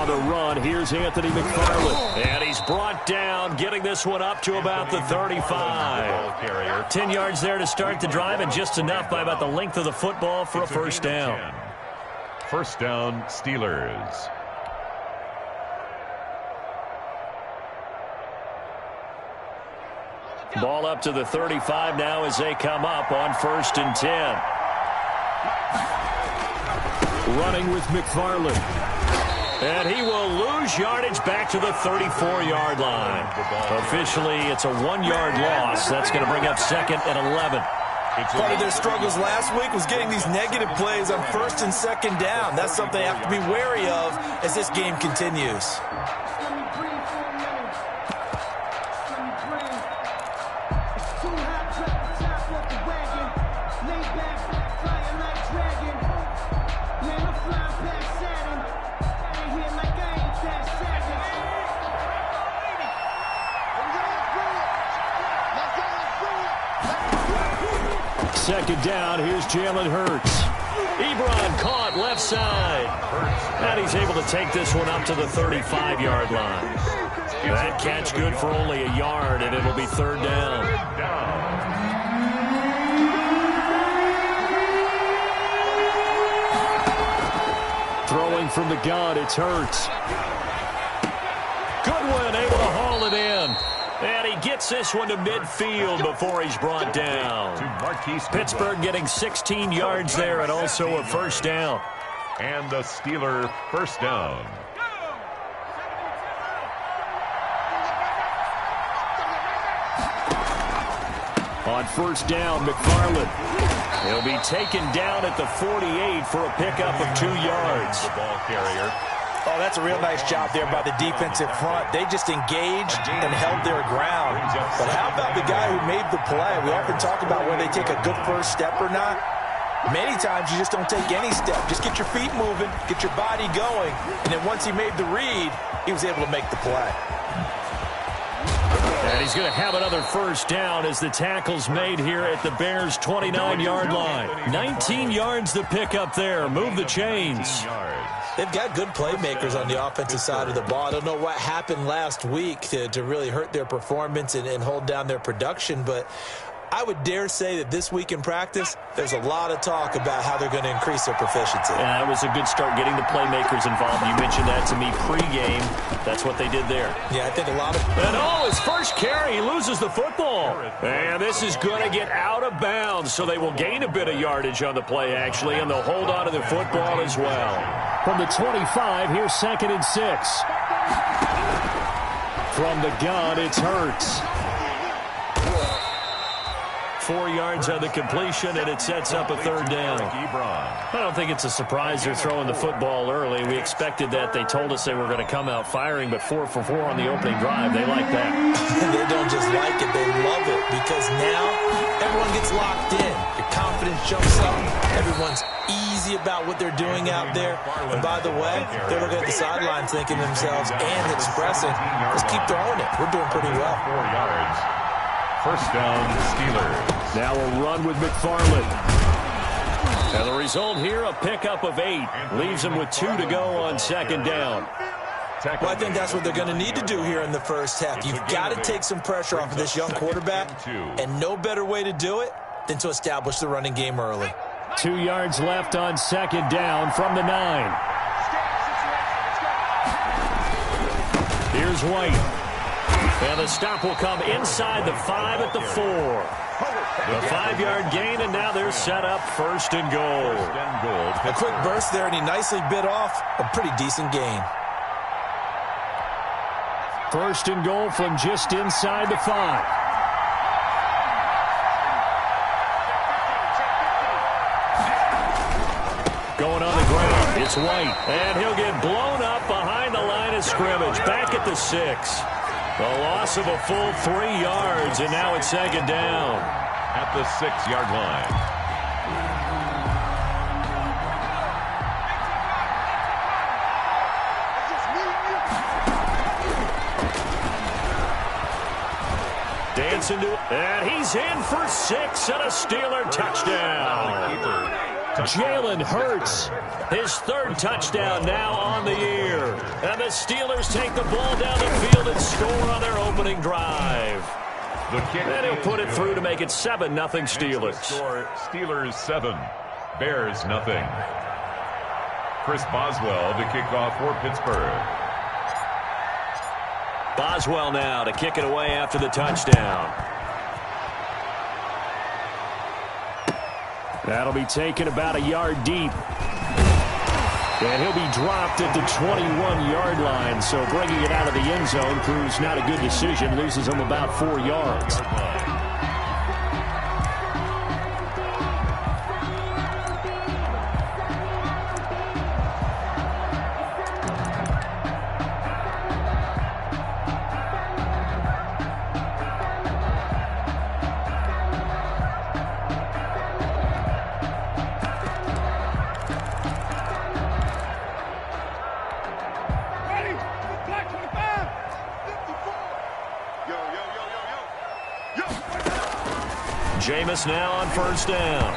On the run, here's Anthony McFarland. And he's brought down, getting this one up to about the 35. 10 yards there to start the drive, and just enough by about the length of the football for a first down. First down, Steelers. Ball up to the 35 now as they come up on 1st and 10. Running with McFarland. And he will lose yardage back to the 34-yard line. Officially, it's a 1-yard loss. That's going to bring up 2nd and 11. Part of their struggles last week was getting these negative plays on 1st and 2nd down. That's something they have to be wary of as this game continues. Second down, here's Jalen Hurts. Ebron caught left side. And he's able to take this one up to the 35-yard line. That catch good for only a yard, and it'll be 3rd down. Throwing from the gun, it's Hurts. Goodwin able to haul it in. And he gets this one to midfield before he's brought down. Pittsburgh getting 16 yards there and also a first down. And the Steeler first down. On first down, McFarland. He'll be taken down at the 48 for a pickup of 2 yards. The ball carrier. Oh, that's a real nice job there by the defensive front. They just engaged and held their ground. But how about the guy who made the play? We often talk about whether they take a good first step or not. Many times you just don't take any step. Just get your feet moving, get your body going, and then once he made the read, he was able to make the play. And he's going to have another first down as the tackle's made here at the Bears' 29-yard line. 19 yards to pick up there. Move the chains. They've got good playmakers on the offensive side of the ball. I don't know what happened last week to really hurt their performance and hold down their production, but I would dare say that this week in practice, there's a lot of talk about how they're going to increase their proficiency. Yeah, that was a good start getting the playmakers involved. You mentioned that to me pregame. That's what they did there. Yeah, I think a lot of... And his first carry, he loses the football. And this is going to get out of bounds, so they will gain a bit of yardage on the play, actually, and they'll hold on to the football as well. From the 25, here's 2nd and 6. From the gun, it's Hurts. 4 yards on the completion, and it sets up a 3rd down. I don't think it's a surprise they're throwing the football early. We expected that. They told us they were going to come out firing, but 4 for 4 on the opening drive. They like that. They don't just like it. They love it because now everyone gets locked in. Your confidence jumps up. Everyone's easy about what they're doing out there. And by the way, they're looking at the sidelines thinking to themselves and expressing, let's keep throwing it. We're doing pretty well. 4 yards. First down, Steelers. Now a run with McFarland. And the result here, a pickup of 8. Leaves them with 2 to go on 2nd down. Well, I think that's what they're going to need to do here in the first half. You've got to take some pressure off of this young quarterback, and no better way to do it than to establish the running game early. 2 yards left on 2nd down from the 9. Here's White. And the stop will come inside the 5 at the 4. The 5-yard gain, and now they're set up 1st and goal. A quick burst there, and he nicely bit off a pretty decent gain. 1st and goal from just inside the 5. Going on the ground, it's White. And he'll get blown up behind the line of scrimmage. Back at the 6. The loss of a full 3 yards, and now it's 2nd down. At the 6-yard line. Dancing to it, and he's in for 6 and a Steeler touchdown. Jalen Hurts, his third touchdown now on the year. And the Steelers take the ball down the field and score on their opening drive. And he'll put it through to make it 7-0 Steelers. Steelers 7, Bears nothing. Chris Boswell to kick off for Pittsburgh. Boswell now to kick it away after the touchdown. That'll be taken about a yard deep. And he'll be dropped at the 21-yard line. So bringing it out of the end zone proves not a good decision. Loses him about 4 yards. Jameis now on first down.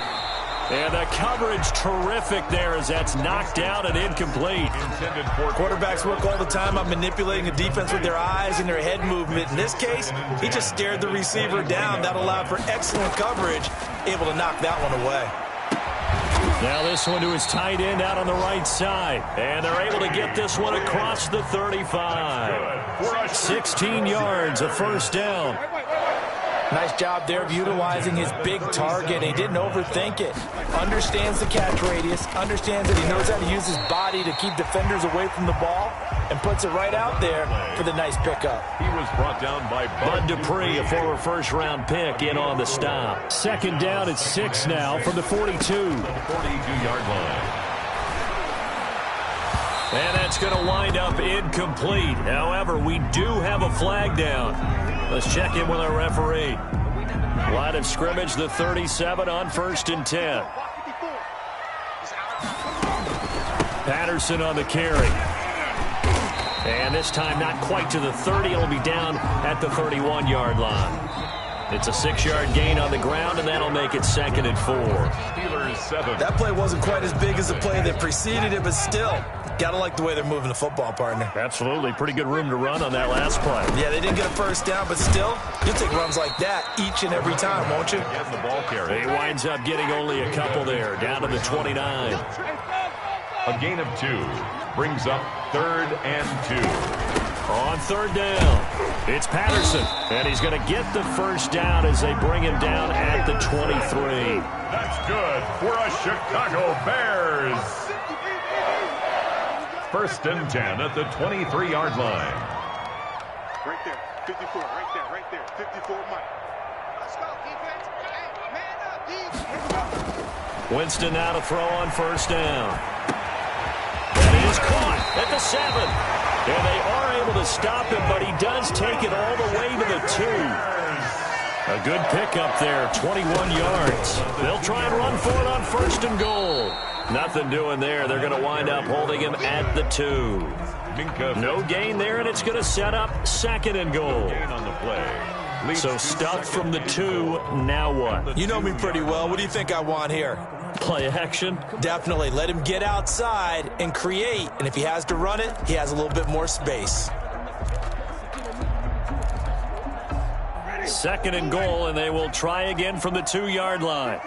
And the coverage terrific there as that's knocked out and incomplete. Quarterbacks work all the time on manipulating the defense with their eyes and their head movement. In this case, he just stared the receiver down. That allowed for excellent coverage, able to knock that one away. Now this one to his tight end out on the right side. And they're able to get this one across the 35. 16 yards, a first down. Nice job there of utilizing his big target. He didn't overthink it. Understands the catch radius. Understands that he knows how to use his body to keep defenders away from the ball. And puts it right out there for the nice pickup. He was brought down by Bud Dupree, a former first-round pick, in on the stop. Second down at 6 now from the 42. 42-yard line. And that's going to wind up incomplete. However, we do have a flag down. Let's check in with our referee. Line of scrimmage, the 37 on 1st and 10. Patterson on the carry. And this time not quite to the 30. It'll be down at the 31-yard line. It's a 6-yard gain on the ground, and that'll make it 2nd and 4. Steelers 7. That play wasn't quite as big as the play that preceded it, but still, gotta like the way they're moving the football, partner. Absolutely. Pretty good room to run on that last play. Yeah, they didn't get a first down, but still, you'll take runs like that each and every time, won't you? Getting the ball carry. He winds up getting only a couple there, down to the 29. A gain of 2 brings up 3rd and 2. On 3rd down, it's Patterson, and he's going to get the first down as they bring him down at the 23. That's good for a Chicago Bears. 1st and 10 at the 23-yard line. Right there, 54, right there, 54, Mike. Let's go, defense. Hey, man up, defense. Winston now to throw on 1st down. And he is caught at the 7. And they are able to stop him, but he does take it all the way to the 2. A good pickup there, 21 yards. They'll try and run for it on 1st and goal. Nothing doing there. They're going to wind up holding him at the 2. No gain there, and it's going to set up 2nd and goal. On the play. So stuffed from the 2, now what? You know me pretty well. What do you think I want here? Play action? Definitely. Let him get outside and create. And if he has to run it, he has a little bit more space. 2nd and goal, and they will try again from the 2-yard line.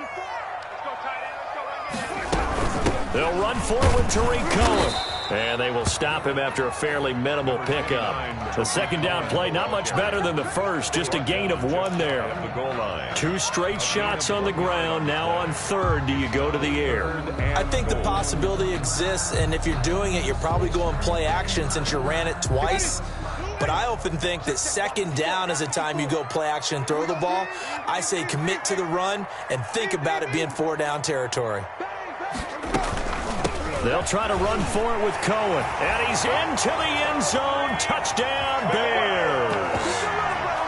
They'll run forward with Tariq Cohen. And they will stop him after a fairly minimal pickup. The 2nd down play, not much better than the first. Just a gain of 1 there. 2 straight shots on the ground. Now on 3rd, do you go to the air? I think the possibility exists, and if you're doing it, you're probably going play action since you ran it twice. But I often think that 2nd down is a time you go play action and throw the ball. I say commit to the run and think about it being 4-down territory. They'll try to run for it with Cohen. And he's into the end zone. Touchdown, Bears.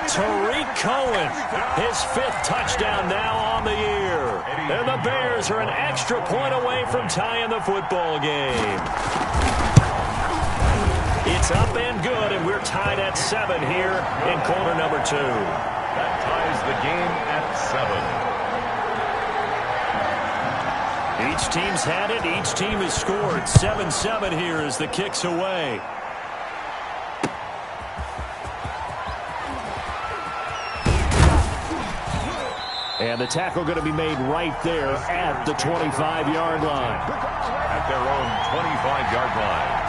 Tariq Cohen, his 5th touchdown now on the year. And the Bears are an extra point away from tying the football game. It's up and good, and we're tied at 7 here in quarter number 2. That ties the game at 7. Each Each team's had it. Each team has scored. 7-7 here as the kick's away. And the tackle going to be made right there at the 25-yard line. At their own 25-yard line.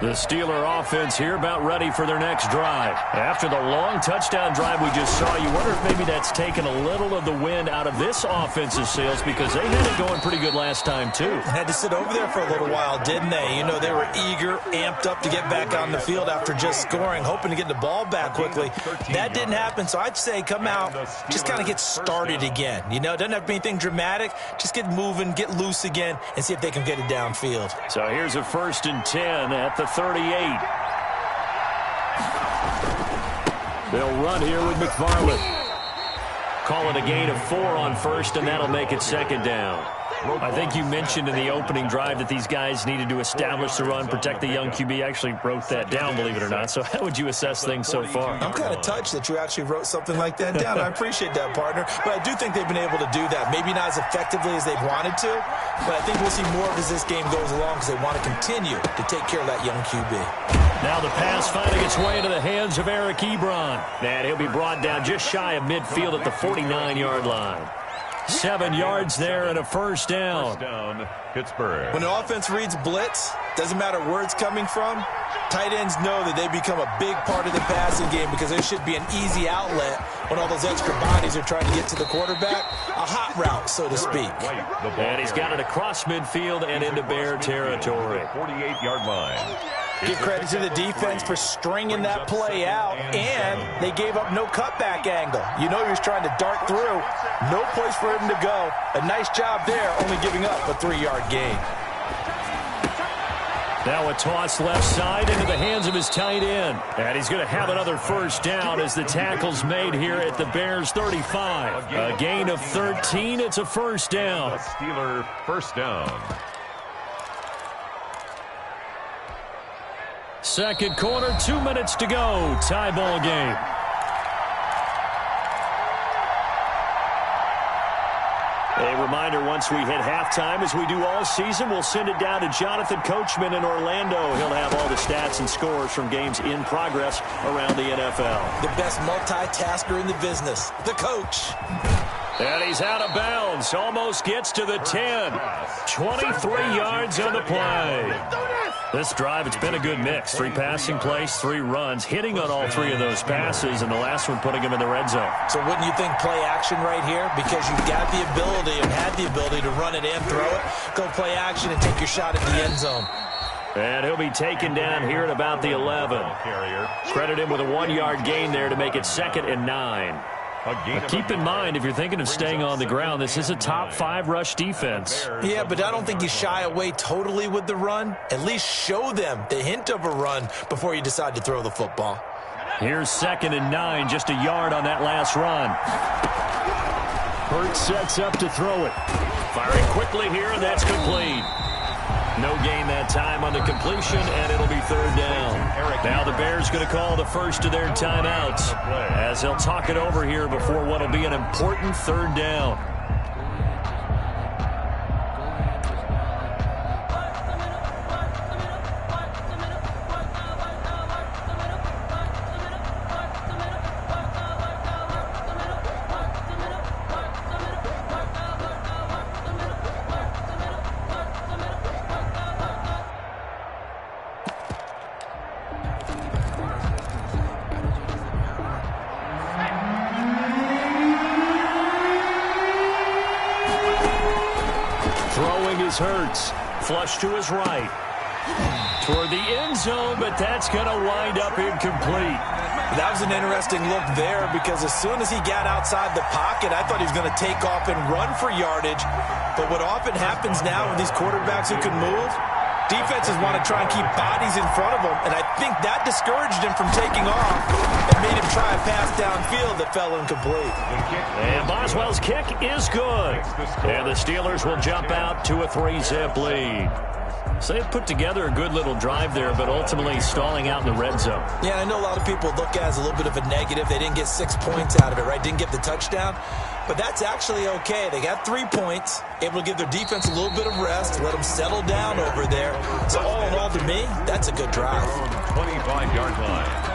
The Steeler offense here about ready for their next drive. After the long touchdown drive we just saw, you wonder if maybe that's taken a little of the wind out of this offense's sails because they had it going pretty good last time, too. Had to sit over there for a little while, didn't they? You know, they were eager, amped up to get back on the field after just scoring, hoping to get the ball back quickly. That didn't happen, so I'd say come out, just kind of get started again. You know, it doesn't have to be anything dramatic. Just get moving, get loose again, and see if they can get it downfield. So here's a 1st and 10 at the 38. They'll run here with McFarland. Call it a gain of 4 on 1st, and that'll make it 2nd down. I think you mentioned in the opening drive that these guys needed to establish the run, protect the young QB. I actually wrote that down, believe it or not. So how would you assess things so far? I'm kind of touched that you actually wrote something like that down. I appreciate that, partner. But I do think they've been able to do that. Maybe not as effectively as they've wanted to, but I think we'll see more of as this game goes along because they want to continue to take care of that young QB. Now the pass finally gets way into the hands of Eric Ebron. And he'll be brought down just shy of midfield at the 49-yard line. 7 yards there and a 1st down. First down, Pittsburgh. When an offense reads blitz, doesn't matter where it's coming from, tight ends know that they become a big part of the passing game because there should be an easy outlet when all those extra bodies are trying to get to the quarterback. A hot route, so to speak. And he's got it across midfield and into Bear territory. 48-yard line. Give credit to the defense for stringing that play out, and they gave up no cutback angle. You know he was trying to dart through. No place for him to go. A nice job there, only giving up a 3-yard gain. Now a toss left side into the hands of his tight end. And he's going to have another 1st down as the tackle's made here at the Bears 35. A gain of 13. It's a 1st down. A Steeler 1st down. 2nd quarter, 2 minutes to go. Tie ball game. A reminder, once we hit halftime, as we do all season, we'll send it down to Jonathan Coachman in Orlando. He'll have all the stats and scores from games in progress around the NFL. The best multitasker in the business, the coach. And he's out of bounds. Almost gets to the 10. 23 yards on the play. This drive, it's been a good mix. 3 passing plays, 3 runs, hitting on all 3 of those passes, and the last one putting him in the red zone. So wouldn't you think play action right here? Because you've got the ability and had the ability to run it and throw it. Go play action and take your shot at the end zone. And he'll be taken down here at about the 11. Credit him with a 1-yard gain there to make it 2nd and 9. But keep in mind, if you're thinking of staying on the ground, this is a top 5 rush defense. Yeah, but I don't think you shy away totally with the run. At least show them the hint of a run before you decide to throw the football. Here's 2nd and 9, just a yard on that last run. Hurts sets up to throw it. Firing quickly here, and that's complete. No gain that time on the completion, and it'll be 3rd down. Now the Bears going to call the first of their timeouts as they'll talk it over here before what will be an important 3rd down. Hurts. Flush to his right. Toward the end zone, but that's going to wind up incomplete. That was an interesting look there because as soon as he got outside the pocket, I thought he was going to take off and run for yardage. But what often happens now with these quarterbacks who can move, Defenses want to try and keep bodies in front of him, and I think that discouraged him from taking off and made him try a pass downfield that fell incomplete. And Boswell's kick is good. And the Steelers will jump out to a 3-zip lead. So they've put together a good little drive there, but ultimately stalling out in the red zone. Yeah, I know a lot of people look at it as a little bit of a negative. They didn't get 6 points out of it, right? Didn't get the touchdown. But that's actually okay. They got 3 points, able to give their defense a little bit of rest, let them settle down over there. So all in all, to me, that's a good drive. 25-yard line.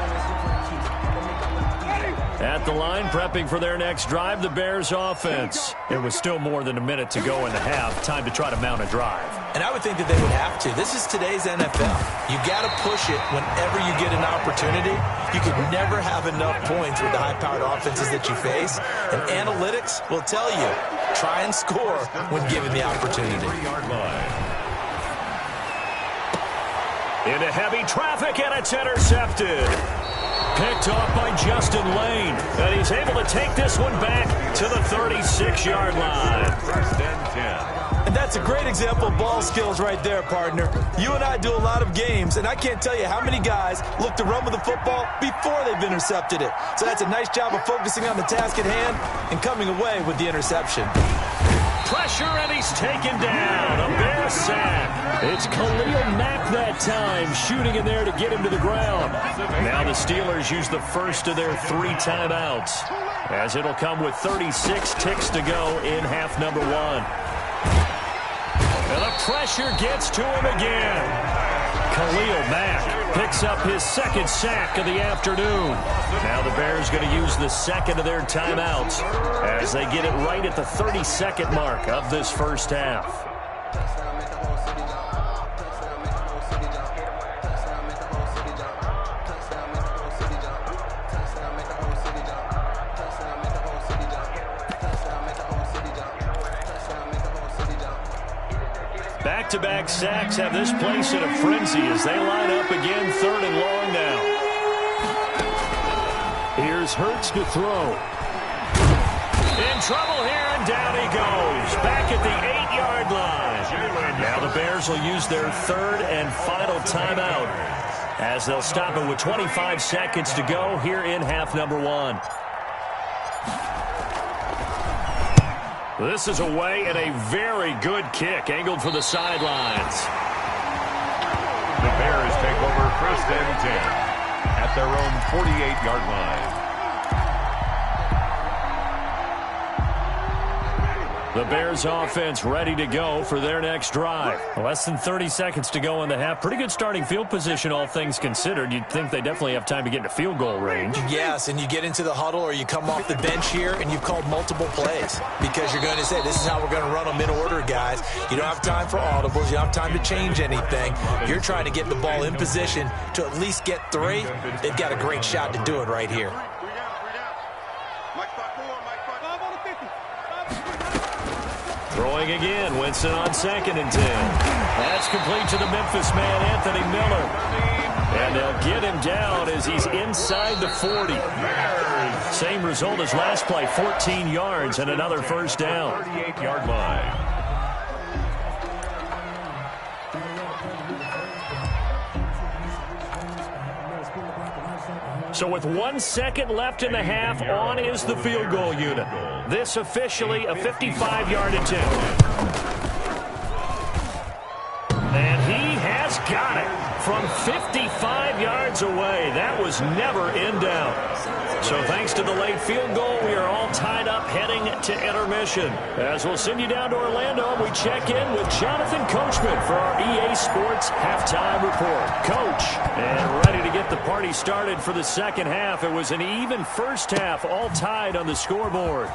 At the line, prepping for their next drive, the Bears offense. It was still more than a minute to go in the half. Time to try to mount a drive. And I would think that they would have to. This is today's NFL. You got to push it whenever you get an opportunity. You could never have enough points with the high-powered offenses that you face. And analytics will tell you, try and score when given the opportunity. Into heavy traffic, and it's intercepted. Picked off by Justin Lane. And he's able to take this one back to the 36-yard line. First and 10. And that's a great example of ball skills right there, partner. You and I do a lot of games, and I can't tell you how many guys look to run with the football before they've intercepted it. So that's a nice job of focusing on the task at hand and coming away with the interception. Pressure, and he's taken down. A Bear sack. It's Khalil Mack that time, shooting in there to get him to the ground. Now the Steelers use the first of their 3 timeouts, as it'll come with 36 ticks to go in half number 1. And the pressure gets to him again. Khalil Mack picks up his 2nd sack of the afternoon. Now the Bears going to use the 2nd of their timeouts as they get it right at the 32nd mark of this first half. Back-to-back sacks have this place in a frenzy as they line up again, 3rd and long now. Here's Hurts to throw. In trouble here, and down he goes. Back at the 8-yard line. Now the Bears will use their 3rd and final timeout as they'll stop it with 25 seconds to go here in half number 1. This is away, and a very good kick angled for the sidelines. The Bears take over 1st and 10 at their own 48-yard line. The Bears offense ready to go for their next drive. Less than 30 seconds to go in the half. Pretty good starting field position, all things considered. You'd think they definitely have time to get into field goal range. Yes, and you get into the huddle or you come off the bench here and you've called multiple plays because you're going to say, this is how we're going to run them in order, guys. You don't have time for audibles. You don't have time to change anything. You're trying to get the ball in position to at least get 3. They've got a great shot to do it right here. Throwing again, Winston on 2nd and 10. That's complete to the Memphis man, Anthony Miller. And they'll get him down as he's inside the 40. Same result as last play, 14 yards and another first down. 38-yard line. So with 1 second left in the half, on is the field goal unit. This officially a 55-yard attempt. And he has got it from 55 yards away. That was never in doubt. So thanks to the late field goal, we are all tied up heading to intermission. As we'll send you down to Orlando, we check in with Jonathan Coachman for our EA Sports Halftime Report. Coach, and ready to get the party started for the second half. It was an even first half, all tied on the scoreboard.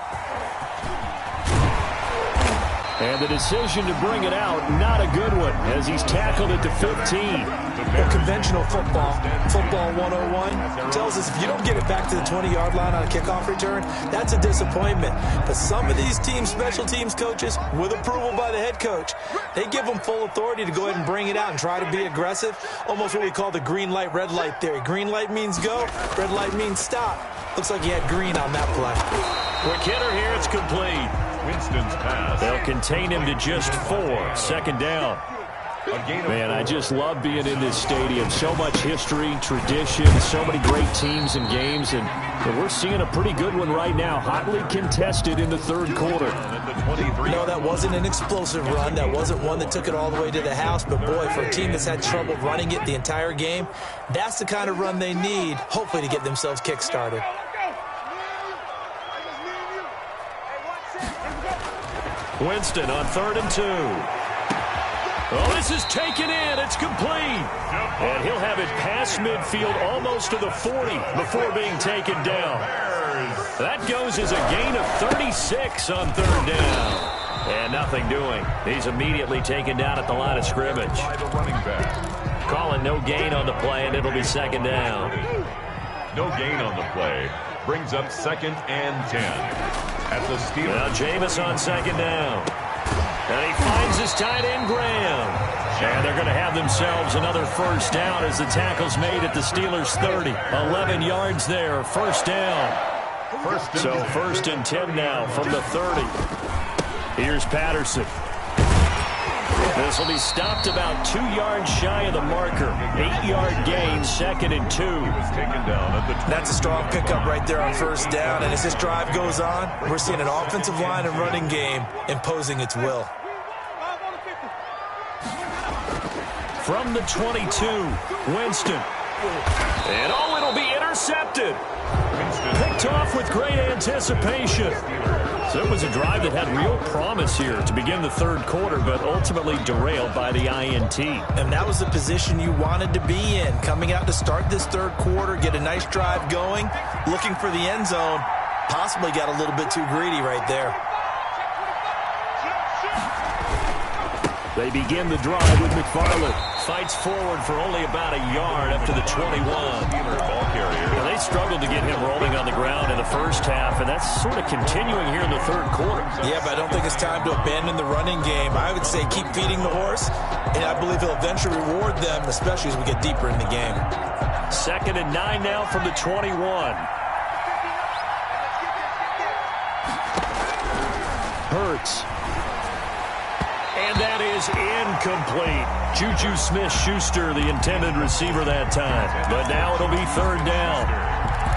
And the decision to bring it out, not a good one, as he's tackled it to 15. Well, conventional football 101, tells us if you don't get it back to the 20-yard line on a kickoff return, that's a disappointment. But some of these teams, special teams coaches, with approval by the head coach, they give them full authority to go ahead and bring it out and try to be aggressive, almost what we call the green light, red light theory. Green light means go, red light means stop. Looks like he had green on that play. Quick hitter here, it's complete. Winston's pass. They'll contain him to just 4. Second down. Man, I just love being in this stadium. So much history, tradition, so many great teams and games, and we're seeing a pretty good one right now. Hotly contested in the third quarter. No, that wasn't an explosive run. That wasn't one that took it all the way to the house. But, boy, for a team that's had trouble running it the entire game, that's the kind of run they need, hopefully, to get themselves kick-started. Winston on 3rd and 2. Oh, this is taken in. It's complete. And he'll have it past midfield almost to the 40 before being taken down. That goes as a gain of 36 on 3rd down. And nothing doing. He's immediately taken down at the line of scrimmage. Calling no gain on the play, and it'll be 2nd down. No gain on the play. Brings up 2nd and 10. At the Steelers. Now Jameis on 2nd down. And he finds his tight end, Graham. And they're going to have themselves another 1st down as the tackle's made at the Steelers' 30. 11 yards there, 1st down. So 1st and 10 now from the 30. Here's Patterson. This will be stopped about 2 yards shy of the marker. 8-yard gain, 2nd and 2. That's a strong pickup right there on 1st down. And as this drive goes on, we're seeing an offensive line and running game imposing its will. From the 22, Winston. And oh, it'll be intercepted. Picked off with great anticipation. So it was a drive that had real promise here to begin the 3rd quarter, but ultimately derailed by the INT. And that was the position you wanted to be in. Coming out to start this 3rd quarter, get a nice drive going, looking for the end zone. Possibly got a little bit too greedy right there. They begin the drive with McFarland. Fights forward for only about a yard up to the 21. Now, they struggled to get him rolling on the ground in the 1st half, and that's sort of continuing here in the 3rd quarter. Yeah, but I don't think it's time to abandon the running game. I would say keep feeding the horse, and I believe he'll eventually reward them, especially as we get deeper in the game. 2nd and 9 now from the 21. Hurts. And that is incomplete. Juju Smith-Schuster, the intended receiver that time. But now it'll be 3rd down.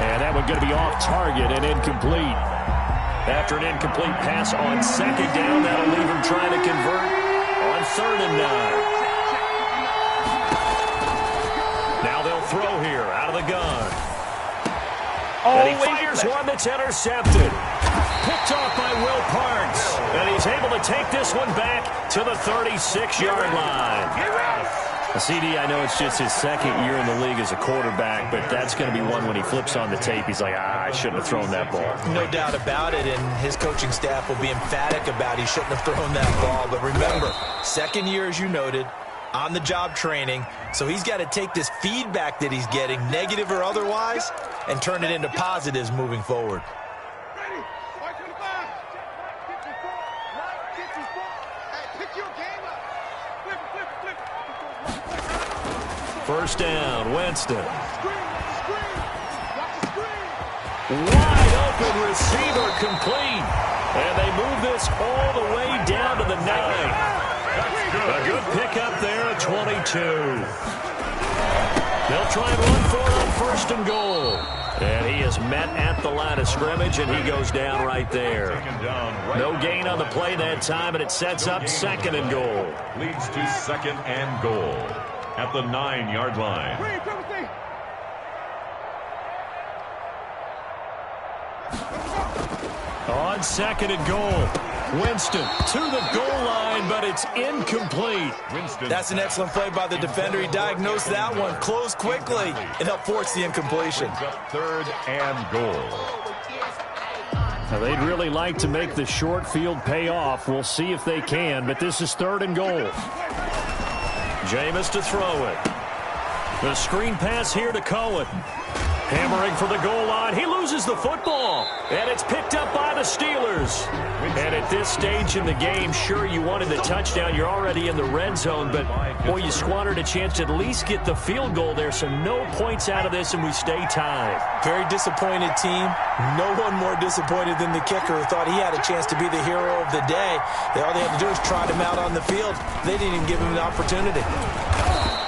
And that one going to be off target and incomplete. After an incomplete pass on 2nd down, that'll leave him trying to convert on 3rd and 9. Now they'll throw here out of the gun. And he fires one that's intercepted. Picked off by Will Parks. And he's able to take this one back to the 36-yard line. CD, I know it's just his 2nd year in the league as a quarterback, but that's going to be one when he flips on the tape. He's like, I shouldn't have thrown that ball. No doubt about it, and his coaching staff will be emphatic about he shouldn't have thrown that ball. But remember, 2nd year, as you noted, on-the-job training, so he's got to take this feedback that he's getting, negative or otherwise, and turn it into positives moving forward. 1st down, Winston. Wide open receiver complete. And they move this all the way down to the 9. A good pickup there at 22. They'll try and run for it on 1st and goal. And he is met at the line of scrimmage, and he goes down right there. No gain on the play that time, and it sets up 2nd and goal. Leads to 2nd and goal at the 9-yard line. On 2nd and goal, Winston to the goal line, but it's incomplete. That's an excellent play by the defender. He diagnosed that one, closed quickly, and helped force the incompletion. 3rd and goal. Now, they'd really like to make the short field pay off. We'll see if they can, but this is 3rd and goal. Jameis to throw it. The screen pass here to Cohen. Hammering for the goal line. He loses the football. And it's picked up by the Steelers. And at this stage in the game, sure, you wanted the touchdown. You're already in the red zone. But, boy, you squandered a chance to at least get the field goal there. So no points out of this, and we stay tied. Very disappointed team. No one more disappointed than the kicker who thought he had a chance to be the hero of the day. All they had to do was trot him out on the field. They didn't even give him an opportunity.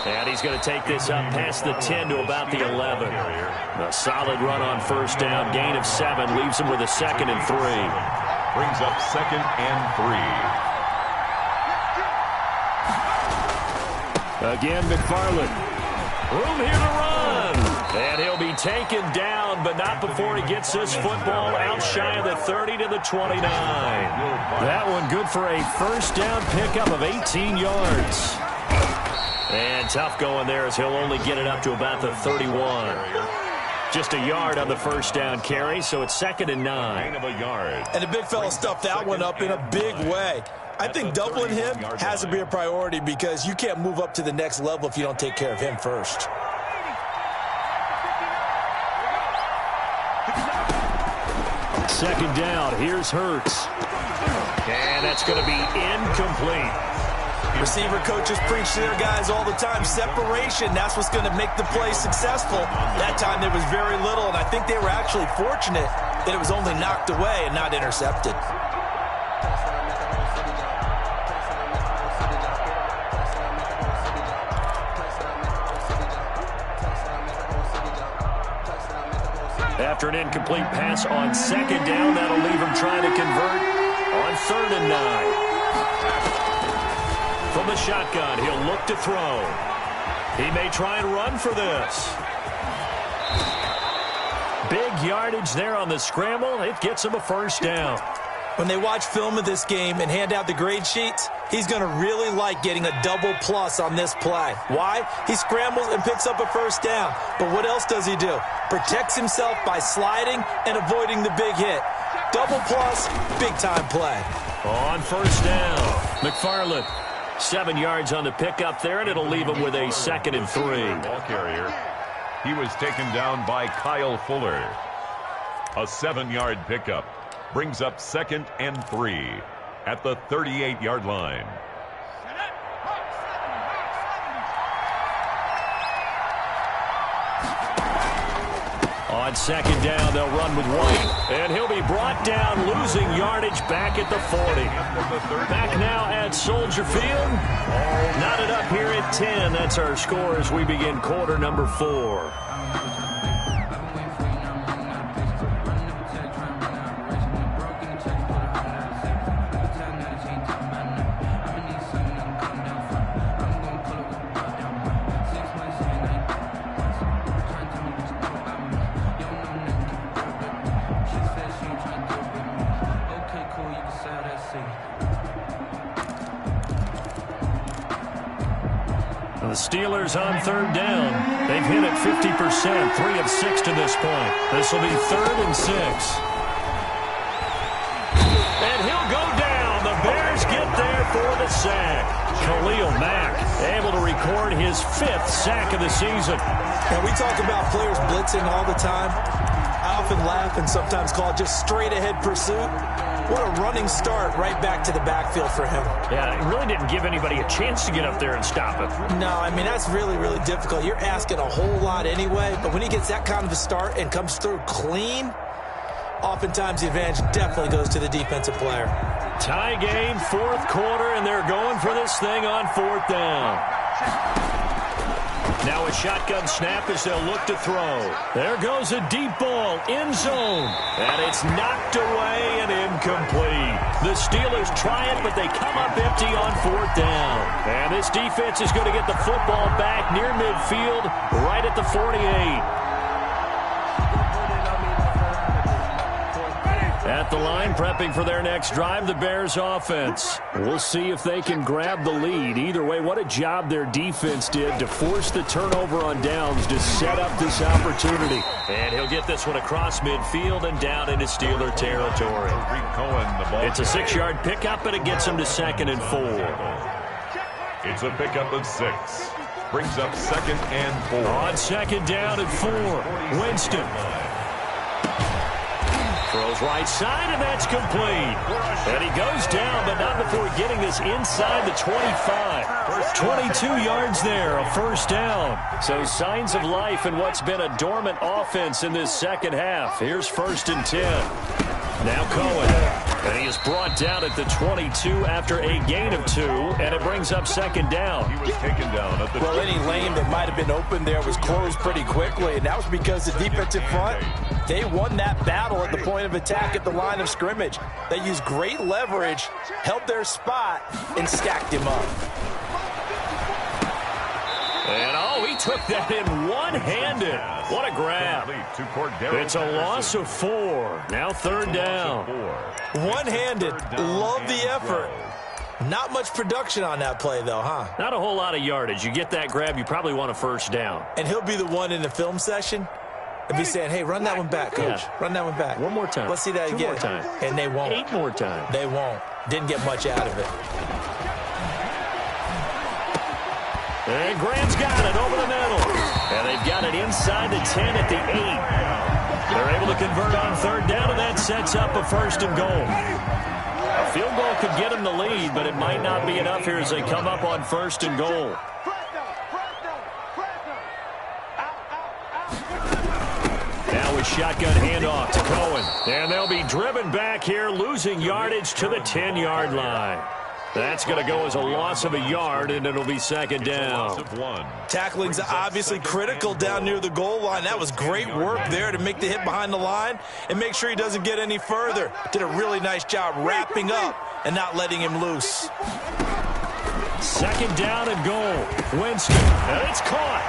And he's going to take this up past the 10 to about the 11. A solid run on first down. Gain of 7 leaves him with a 2nd and 3. Brings up 2nd and 3. Again, McFarland. Room here to run. And he'll be taken down, but not before he gets this football out shy of the 30 to the 29. That one good for a first down pickup of 18 yards. And tough going there as he'll only get it up to about the 31. Just a yard on the first down carry, so it's 2nd and 9. Gain of a yard. And the big fella stuffed that one up in a big way. I think doubling him has to be a priority because you can't move up to the next level if you don't take care of him first. Second down, here's Hurts. And that's going to be incomplete. Receiver coaches preach to their guys all the time. Separation, that's what's going to make the play successful. That time there was very little, and I think they were actually fortunate that it was only knocked away and not intercepted. After an incomplete pass on second down, that'll leave him trying to convert on 3rd and 9. From the shotgun, he'll look to throw. He may try and run for this. Big yardage there on the scramble. It gets him a first down. When they watch film of this game and hand out the grade sheets, he's going to really like getting a double plus on this play. Why? He scrambles and picks up a first down. But what else does he do? Protects himself by sliding and avoiding the big hit. Double plus, big-time play. On first down, McFarland. 7 yards on the pickup there, and it'll leave him with a 2nd and 3. Ball carrier. He was taken down by Kyle Fuller. A 7-yard pickup. Brings up 2nd and 3 at the 38-yard line. On second down, they'll run with White. And he'll be brought down, losing yardage back at the 40. Back now at Soldier Field. Knotted up here at 10. That's our score as we begin quarter number 4. The Steelers on 3rd down. They've hit it 50%, 3 of 6 to this point. This will be 3rd and 6. And he'll go down. The Bears get there for the sack. Khalil Mack able to record his 5th sack of the season. And we talk about players blitzing all the time. I often laugh and sometimes call it just straight-ahead pursuit. What a running start right back to the backfield for him. Yeah, it really didn't give anybody a chance to get up there and stop him. No, I mean, that's really, really difficult. You're asking a whole lot anyway, but when he gets that kind of a start and comes through clean, oftentimes the advantage definitely goes to the defensive player. Tie game, 4th quarter, and they're going for this thing on 4th down. Now a shotgun snap as they'll look to throw. There goes a deep ball, end zone. And it's knocked away and incomplete. The Steelers try it, but they come up empty on 4th down. And this defense is going to get the football back near midfield, right at the 48. At the line, prepping for their next drive, the Bears offense. We'll see if they can grab the lead. Either way, what a job their defense did to force the turnover on downs to set up this opportunity. And he'll get this one across midfield and down into Steeler territory. It's a 6-yard pickup, and it gets him to 2nd and 4. It's a pickup of 6. Brings up 2nd and 4. On 2nd down and 4. Winston. Throws right side, and that's complete. And he goes down, but not before getting this inside the 25. 22 yards there, a 1st down. So signs of life in what's been a dormant offense in this second half. Here's 1st and 10. Now Cohen. And he is brought down at the 22 after a gain of 2, and it brings up 2nd down. He was taken down at the Well, any lane that might have been open there was closed pretty quickly, and that was because the defensive front, they won that battle at the point of attack at the line of scrimmage. They used great leverage, held their spot, and stacked him up. And, oh, he took that in one-handed. What a grab. It's a loss of 4. Now 3rd down. One-handed. Love the effort. Not much production on that play, though, huh? Not a whole lot of yardage. You get that grab, you probably want a 1st down. And he'll be the one in the film session and be saying, hey, run that one back, coach. Yeah. Run that one back. One more time. Let's see that 2 again. more times. And they won't. 8 more times. They won't. Didn't get much out of it. And Graham's got it over the middle. And they've got it inside the 10 at the 8. They're able to convert on 3rd down, and that sets up a 1st and goal. A field goal could get them the lead, but it might not be enough here as they come up on 1st and goal. Now with shotgun handoff to Cohen. And they'll be driven back here, losing yardage to the 10-yard line. That's going to go as a loss of a yard, and it'll be 2nd down. Tackling's obviously critical down near the goal line. That was great work there to make the hit behind the line and make sure he doesn't get any further. Did a really nice job wrapping up and not letting him loose. 2nd down and goal. Winston, and it's caught.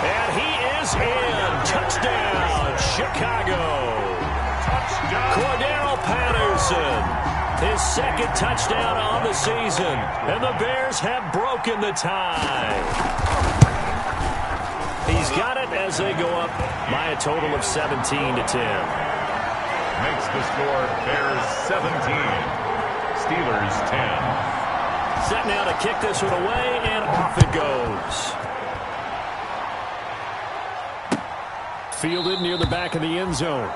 And he is in. Touchdown, Chicago. Touchdown. Cordero Patterson. His 2nd touchdown on the season. And the Bears have broken the tie. He's got it as they go up by a total of 17-10. Makes the score Bears 17. Steelers 10. Set now to kick this one away, and off it goes. Fielded near the back of the end zone.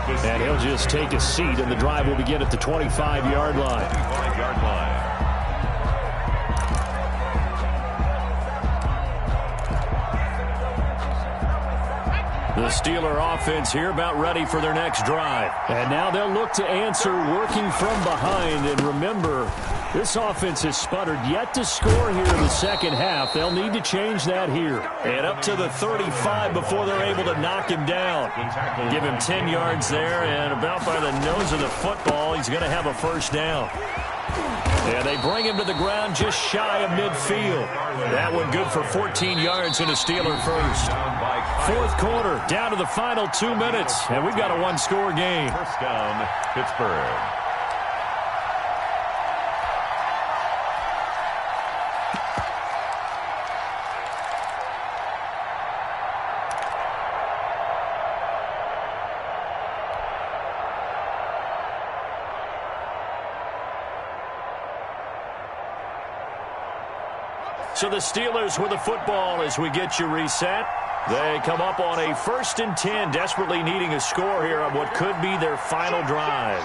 And he'll just take a seat, and the drive will begin at the 25-yard line. 25-yard line. The Steeler offense here about ready for their next drive. And now they'll look to answer working from behind. And remember, this offense has sputtered yet to score here in the second half. They'll need to change that here. And up to the 35 before they're able to knock him down. Give him 10 yards there, and about by the nose of the football, he's going to have a 1st down. And they bring him to the ground just shy of midfield. That one good for 14 yards and a Steeler 1st. 4th quarter, down to the final 2 minutes, and we've got a 1-score game. 1st down, Pittsburgh. So the Steelers with the football as we get you reset. They come up on a 1st and 10, desperately needing a score here on what could be their final drive.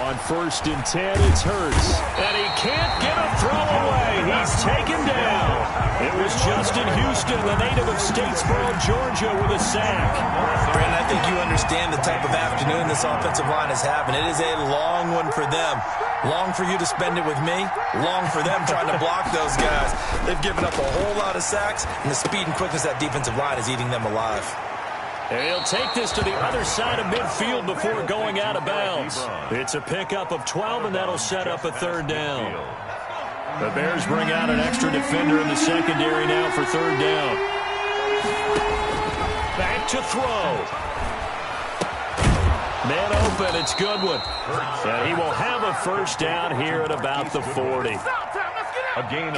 On 1st and 10, it's Hurts. And he can't get a throw away. He's taken down. It was Justin Houston, the native of Statesboro, Georgia, with a sack. Brandon, I think you understand the type of afternoon this offensive line is having. It is a long one for them. Long for you to spend it with me. Long for them trying to block those guys. They've given up a whole lot of sacks, and the speed and quickness of that defensive line is eating them alive. And he'll take this to the other side of midfield before going out of bounds. It's a pickup of 12, and that'll set up a 3rd down. The Bears bring out an extra defender in the secondary now for 3rd down. Back to throw. Man open, it's Goodwin. And he will have a 1st down here at about the 40.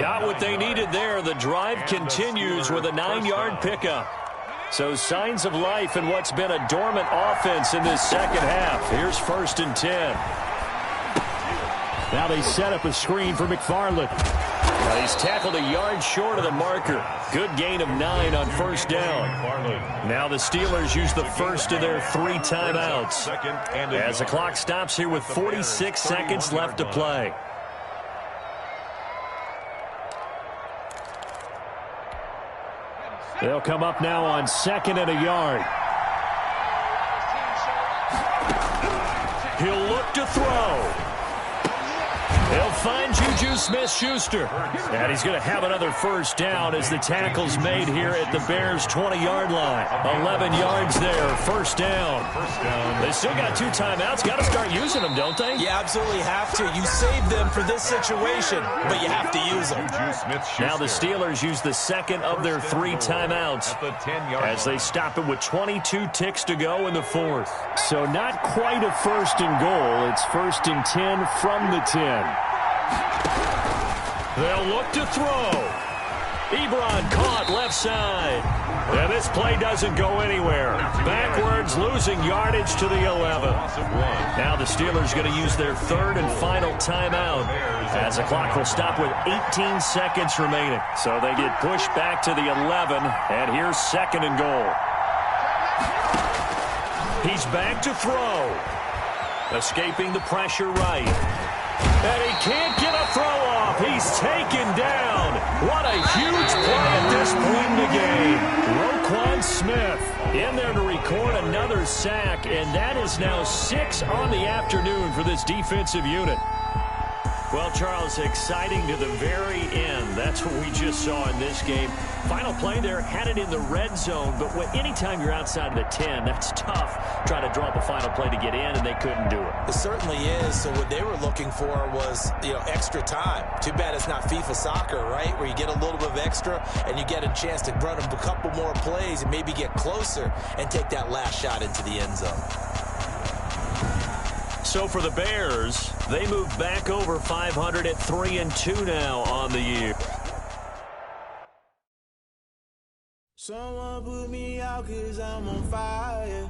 Got what they needed there. The drive continues with a 9-yard pickup. So signs of life in what's been a dormant offense in this second half. Here's 1st and 10. Now they set up a screen for McFarland. He's tackled a yard short of the marker. Good gain of 9 on first down. Now the Steelers use the first of their 3 timeouts as the clock stops here with 46 seconds left to play. They'll come up now on 2nd and a yard. He'll look to throw. He'll find Juju Smith-Schuster. And he's going to have another first down as the tackle's made here at the Bears' 20-yard line. 11 yards there, first down. They still got 2 timeouts. Got to start using them, don't they? You absolutely have to. You save them for this situation, but you have to use them. Now the Steelers use the second of their 3 timeouts as they stop it with 22 ticks to go in the 4th. So not quite a first and goal. It's 1st and 10 from the 10. They'll look to throw. Ebron caught left side. And this play doesn't go anywhere. Backwards, losing yardage to the 11. Now the Steelers going to use their 3rd and final timeout as the clock will stop with 18 seconds remaining. So they get pushed back to the 11, and here's 2nd and goal. He's back to throw. Escaping the pressure right. And he can't get a throw off. He's taken down. What a huge play at this point in the game. Roquan Smith in there to record another sack, and that is now 6 on the afternoon for this defensive unit. Well, Charles, exciting to the very end. That's what we just saw in this game. Final play there, had it in the red zone, but anytime you're outside of the 10, that's tough. Try to draw up a final play to get in, and they couldn't do it. It certainly is. So what they were looking for was, extra time. Too bad it's not FIFA soccer, right, where you get a little bit of extra and you get a chance to run a couple more plays and maybe get closer and take that last shot into the end zone. So for the Bears, they move back over 500 at 3-2 now on the year. Someone put me out 'cause I'm on fire.